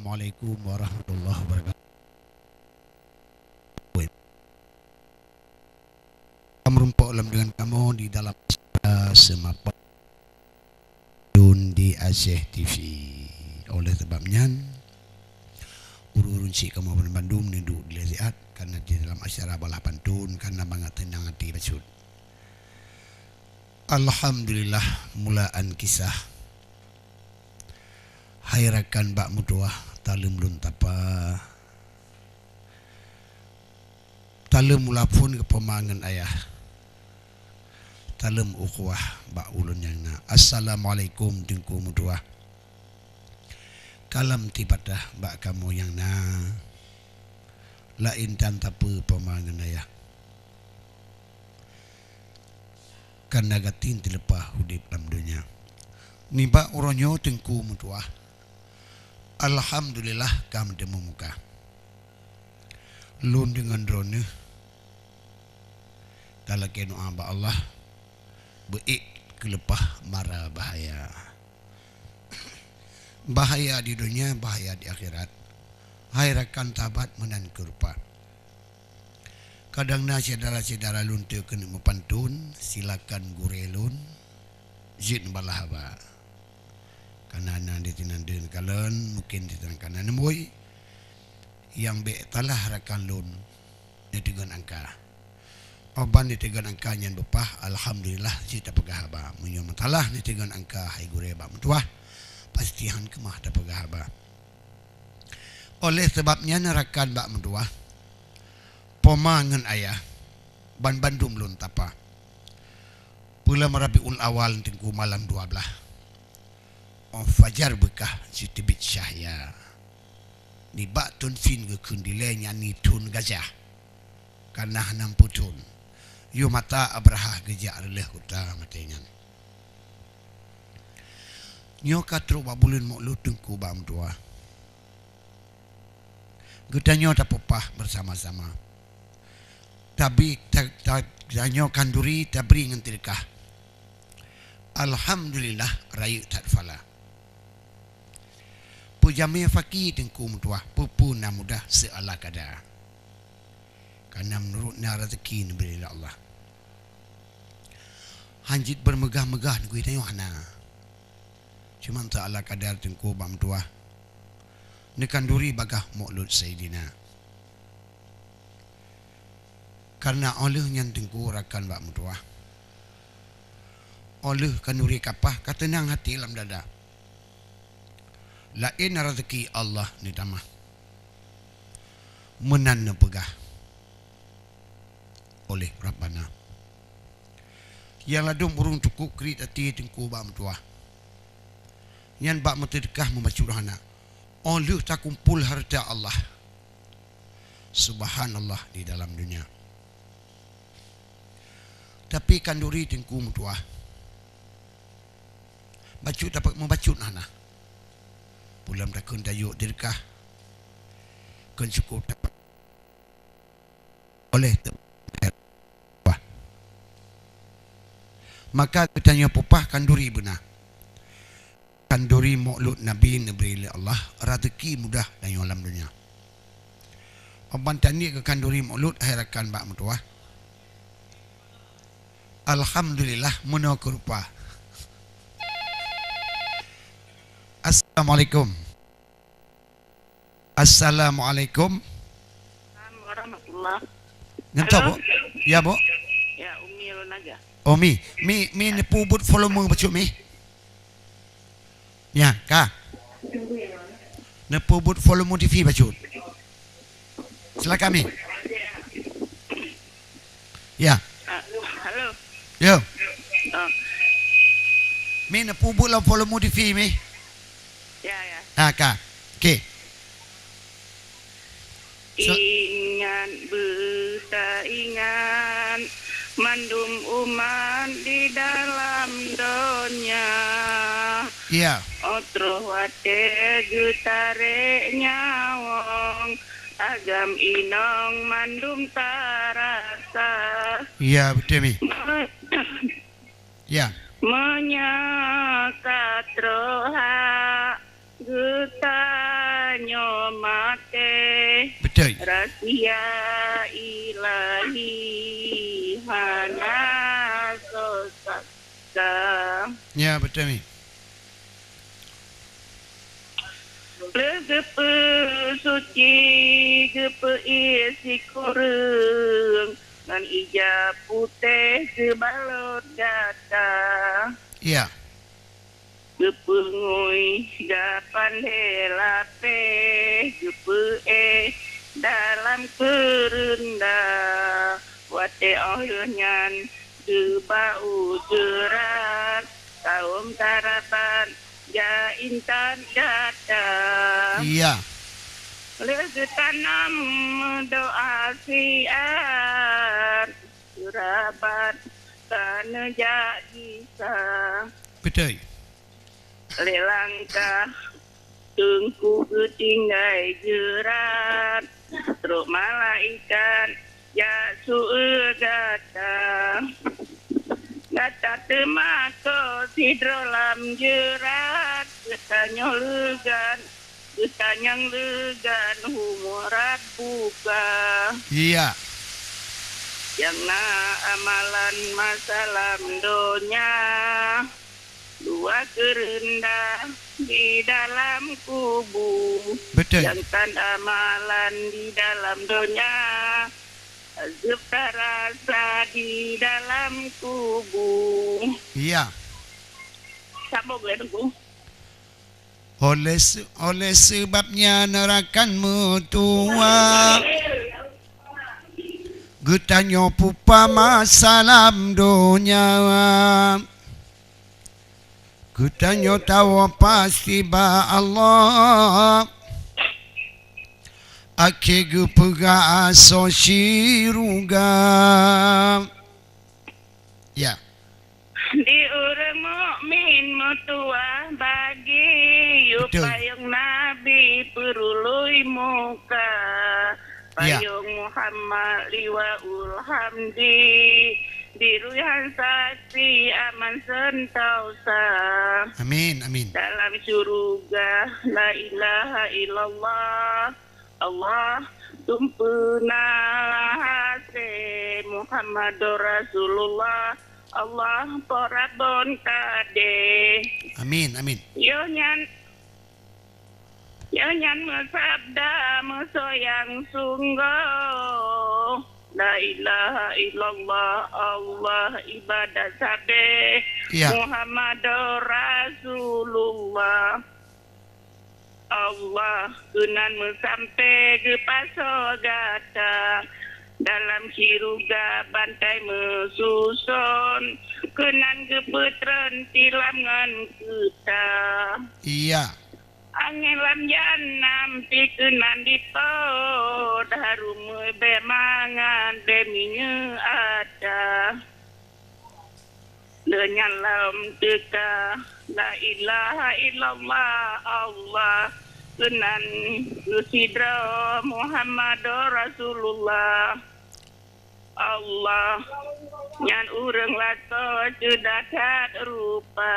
Assalamualaikum warahmatullahi wabarakatuh. Merumpak dalam dengan kamu di dalam semapa di Aceh TV. Oleh sebabnya urun cik kamu Bandung duduk di Leziat karena di dalam acara balah pantun karena banget tenang hati bacut. Alhamdulillah mulaan kisah hairakan bak mutuah talem lun tapa talem mula pun ke pemangan ayah talem ukhuwah bak ulun yang na. Assalamualaikum tingku mutuah kalam tipadah bak kamu yang na lain dan tapa pemangan ayah karena gatin dilepah hudip dalam dunia ni bak uronyo tingku mutuah. Alhamdulillah kam demu muka lun dengan drone kalau kena amba Allah beik kelepah mara bahaya bahaya di dunia bahaya di akhirat hairakan tabat menan kurpa kadang na saudara-saudara lun tu kena mempantun silakan gurelun jin balahaba kanan di tinan den kalen mungkin di tinan kanan boy yang be talah rakan lun di dengan angka oban di dengan angka nyan bepah alhamdulillah cita pegahaba munyo matalah di dengan angka hai gure ba mutuah pastihan kemah ta pegahaba oleh sebabnya nerakan bak mutuah pemangan ayah ban Bandung lun tapa pula Rabiul Awal tingku malam 12 fajar bekah sitibit syahya ni bak tun fin ke kundilenya ni tun gajah karena hanam putun yu mata abrahah gejak releh uta matenya nyo katro babulun moklu tengku bam tua getanyo tapopah bersama-sama tapi tanyo kanduri tabri ngentirkah alhamdulillah rayu tadfala pujame fakir tengku mutuah pupuna mudah seala kada karena menurutnya rezeki diberi Allah hanjit bermegah-megah negeri tengok hana cuma tak ala kadar tengku bam tuah nekan duri bagah mu'lud Sayyidina karena oleh yang tengku rakan bak mutuah oleh kanuri kapah katenang hati dalam dada lain rezeki Allah ni tamah menan pegah oleh Rabbana yang ladum burung cukup krit hati tengku bak mutuah yang bak mentedekah membaca rahana oleh tak kumpul harta Allah subhanallah di dalam dunia tapi kanduri tengku mutuah bacut dapat membacut nana pulam takun dayuk dirkah kan cukup dapat oleh wah maka ketanya popah kanduri benar kanduri maulud Nabi Nabi Allah rezeki mudah dalam alam dunia oban tani ke kanduri maulud hairakan bak mutuah alhamdulillah munakurpa. Assalamualaikum. Assalamualaikum. Warahmatullah. Ngento bu? Ya bu. Ya Umi Lonaga. Mi ni pubut volume bacuk mi. Ya, ka. Ne pubut volume TV bacuk. Silakan mi. Ya. Halo. Yo. Oh, Mi ne pubut la volume TV mi. ya ya. Ka. Okey. Ingat ingat mandum umat di dalam dunia. Ya. Otro wate jutare nyawong agam inong mandum tarasa. Ya, betul mi. Ya. Menyakat roha getanyo Betul. Rahasia ilahi hana sosaka. Ya, betul Mi. Legepe suci gepe isi kurung ngan ija putih ke balot data. Ya. Gepengui gapan helape gepe dalam kerenda wate ohnyan gebau jerat kaum tarapan ja intan data. Iya. Lege tanam doa siar surabat kana jadi sah. Betul. Lelangkah tungku ketinggai jerat truk malaikat ya suul gata gata temako sidrolam jerat getanya legan humurat buka. Iya. Yang na amalan masalam donya dua kerendah di dalam kubu. Betul. Yang tan amalan di dalam donya azab terasa di dalam kubu. Iya. Sambung boleh tunggu. Oleh sebabnya nerakanmu tua Getanyo pupa masalam donya Getanyo tawa pasti ba Allah Ake gepega aso shiruga. Ya. Di orang mukmin mutua bagi payung Nabi perului muka payung Muhammad liwaul hamdi diruyan saksi aman sentausa. Amin, amin. Dalam surga la ilaha illallah Allah tumpuna hase Muhammadur Rasulullah Allah porabon kade. Amin, amin. Yo nyan mesabda mesoyang sungguh la ilaha illallah Allah ibadah sabe Muhammadur Rasulullah Allah kunan mesampai ke pasogata dalam siruga bantai mesusun kenan keputren tilangan kita. Iya. Angin lam janam pikenan dipo darum bemangan deminya ada. Lenyan lam teka la ilaha illallah Allah kenan Yusidra Muhammadur Rasulullah Allah nyan urang lato cedakat rupa.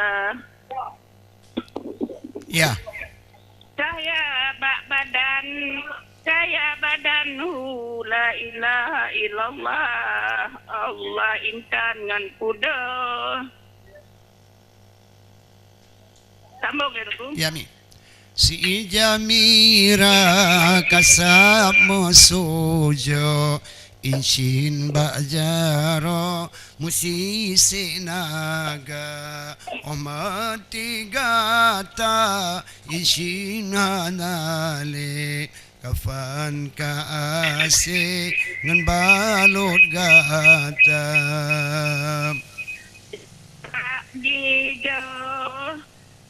Ya. Saya badan la ilaha illallah Allah intan ngan puda. Sambung ya tu. Ya mi. Si jamira kasab musujo inshin bajaro musisi naga omati gata inshin hanale kafan kaase ngan balot gata Dijo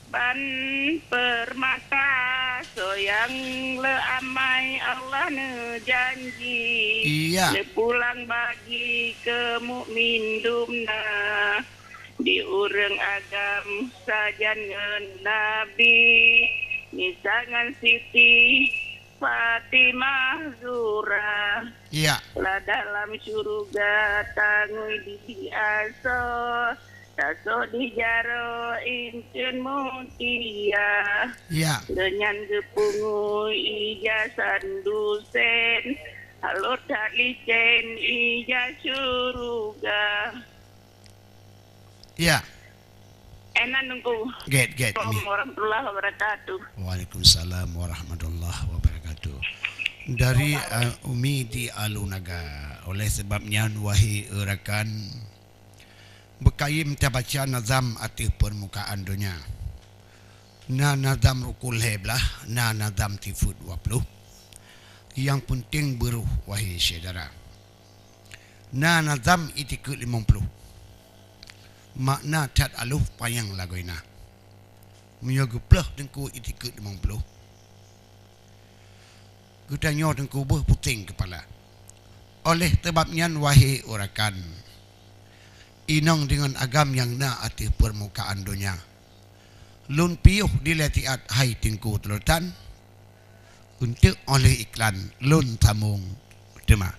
ban permata soyang le amai Allah ne janji. Iya. Le pulang bagi ke mukmin dumna di urang agam sajan ngan Nabi misangan Siti Fatimah Zura. Iya. La dalam surga tangui di aso taso dijaro incun mutia Ya. dengan gepungu ijasan dusen alur tak licen ijaz suruga. Ya. Enak nunggu. Get. Assalamualaikum warahmatullahi wabarakatuh. Waalaikumsalam warahmatullahi wabarakatuh. Dari Umi di Alunaga. Oleh sebabnya wahai rakan, berkayim terbaca nazam atas permukaan dunia. Na nazam rukul heblah, na nazam tifud 20. Yang penting beruh wahai saudara. Na nazam itikut 50. Makna tat aluh payang lagoina. Menyaga pelah dengku itikut 50. Gudanya dengku berputing kepala. Oleh sebabnya wahai orakan, inang dengan agam yang na atas permukaan dunia. Lun piuh diletiat hai tingku telutan. Untuk oleh iklan lun tamung tema.